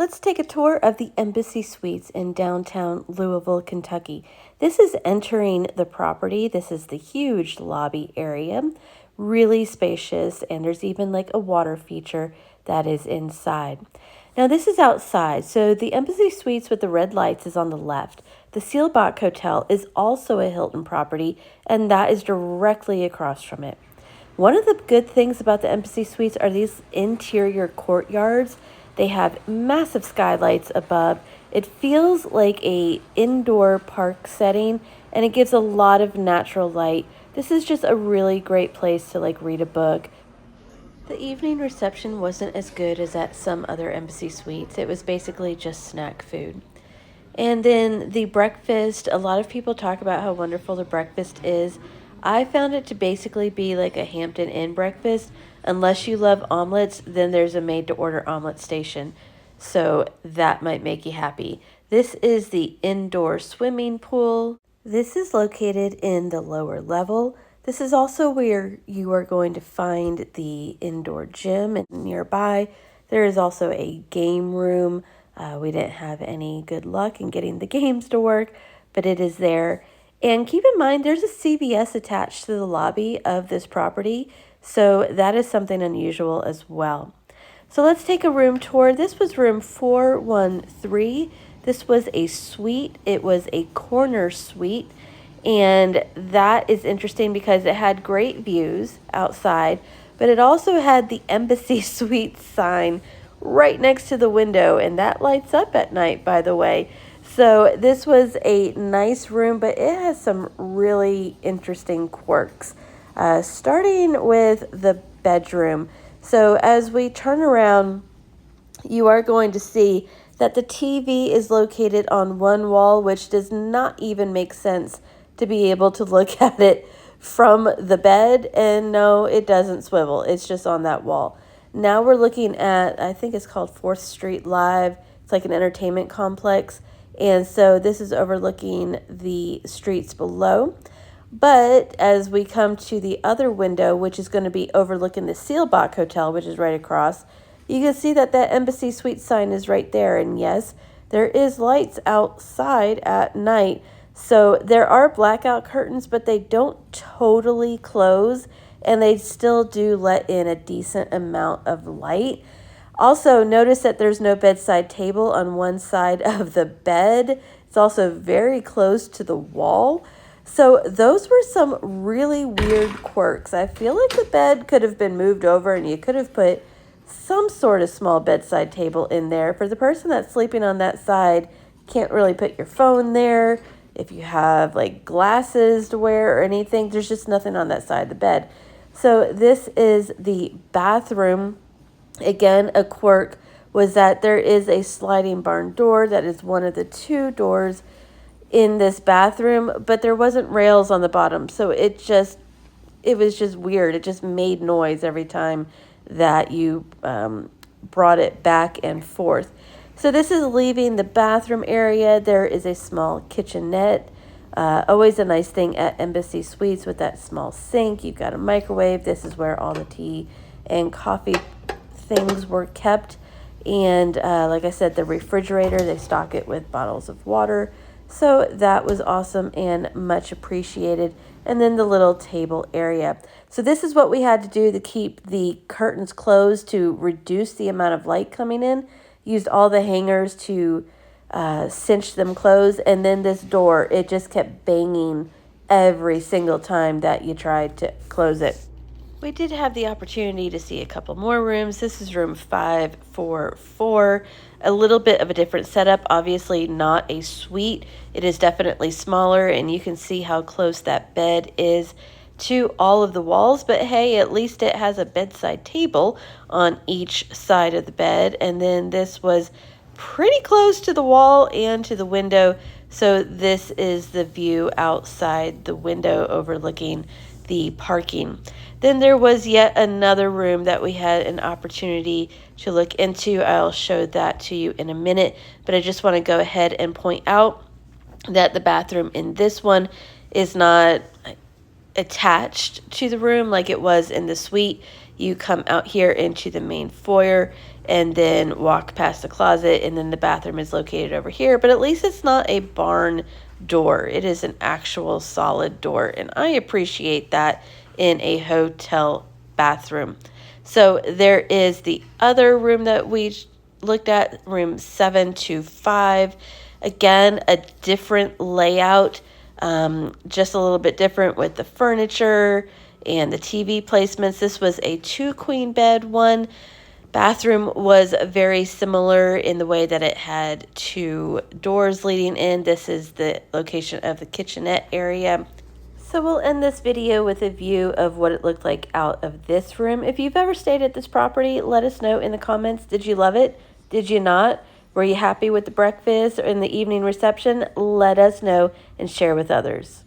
Let's take a tour of the Embassy Suites in downtown Louisville, Kentucky. This is entering the property. This is the huge lobby area, really spacious, and there's even like a water feature that is inside. Now this is outside, so the Embassy Suites with the red lights is on the left. The Seelbach Hotel is also a Hilton property, and that is directly across from it. One of the good things about the Embassy Suites are these interior courtyards. They have massive skylights above. It feels like a indoor park setting, and it gives a lot of natural light. This is just a really great place to like read a book. The evening reception wasn't as good as at some other Embassy Suites. It was basically just snack food. And then the breakfast, a lot of people talk about how wonderful the breakfast is. I found it to basically be like a Hampton Inn breakfast. Unless you love omelets, then there's a made-to-order omelet station. So that might make you happy. This is the indoor swimming pool. This is located in the lower level. This is also where you are going to find the indoor gym, and nearby there is also a game room. We didn't have any good luck in getting the games to work, but it is there. And keep in mind, there's a CVS attached to the lobby of this property, so that is something unusual as well. So let's take a room tour. This was room 413. This was a suite. It was a corner suite, and that is interesting because it had great views outside, but it also had the Embassy Suites sign right next to the window, and that lights up at night, by the way. So this was a nice room, but it has some really interesting quirks. Starting with the bedroom. So as we turn around, you are going to see that the TV is located on one wall, which does not even make sense to be able to look at it from the bed. And no, it doesn't swivel. It's just on that wall. Now we're looking at, I think it's called 4th Street Live. It's like an entertainment complex. And so this is overlooking the streets below. But as we come to the other window, which is going to be overlooking the Seelbach Hotel, which is right across, you can see that that Embassy Suite sign is right there. And yes, there is lights outside at night. So there are blackout curtains, but they don't totally close, and they still do let in a decent amount of light. Also, notice that there's no bedside table on one side of the bed. It's also very close to the wall. So those were some really weird quirks. I feel like the bed could have been moved over and you could have put some sort of small bedside table in there. For the person that's sleeping on that side, can't really put your phone there. If you have like glasses to wear or anything, there's just nothing on that side of the bed. So this is the bathroom. Again, a quirk was that there is a sliding barn door that is one of the 2 doors in this bathroom, but there wasn't rails on the bottom, so it was just weird. It just made noise every time that you brought it back and forth. So this is leaving the bathroom area. There is a small kitchenette. Always a nice thing at Embassy Suites with that small sink. You've got a microwave. This is where all the tea and coffee things were kept. And like I said, the refrigerator, they stock it with bottles of water. So that was awesome and much appreciated. And then the little table area. So this is what we had to do to keep the curtains closed to reduce the amount of light coming in. Used all the hangers to cinch them closed. And then this door, it just kept banging every single time that you tried to close it. We did have the opportunity to see a couple more rooms. This is room 544. A little bit of a different setup. Obviously not a suite. It is definitely smaller, and you can see how close that bed is to all of the walls. But hey, at least it has a bedside table on each side of the bed. And then this was pretty close to the wall and to the window. So this is the view outside the window overlooking the parking. Then there was yet another room that we had an opportunity to look into. I'll show that to you in a minute, but I just want to go ahead and point out that the bathroom in this one is not attached to the room like it was in the suite. You come out here into the main foyer, and then walk past the closet, and then the bathroom is located over here. But at least it's not a barn door. It is an actual solid door, and I appreciate that in a hotel bathroom. So there is the other room that we looked at, room 725. Again, a different layout, just a little bit different with the furniture and the TV placements. This was a 2-queen bed one. Bathroom was very similar in the way that it had 2 doors leading in. This is the location of the kitchenette area. So we'll end this video with a view of what it looked like out of this room. If you've ever stayed at this property, let us know in the comments. Did you love it? Did you not? Were you happy with the breakfast or in the evening reception? Let us know and share with others.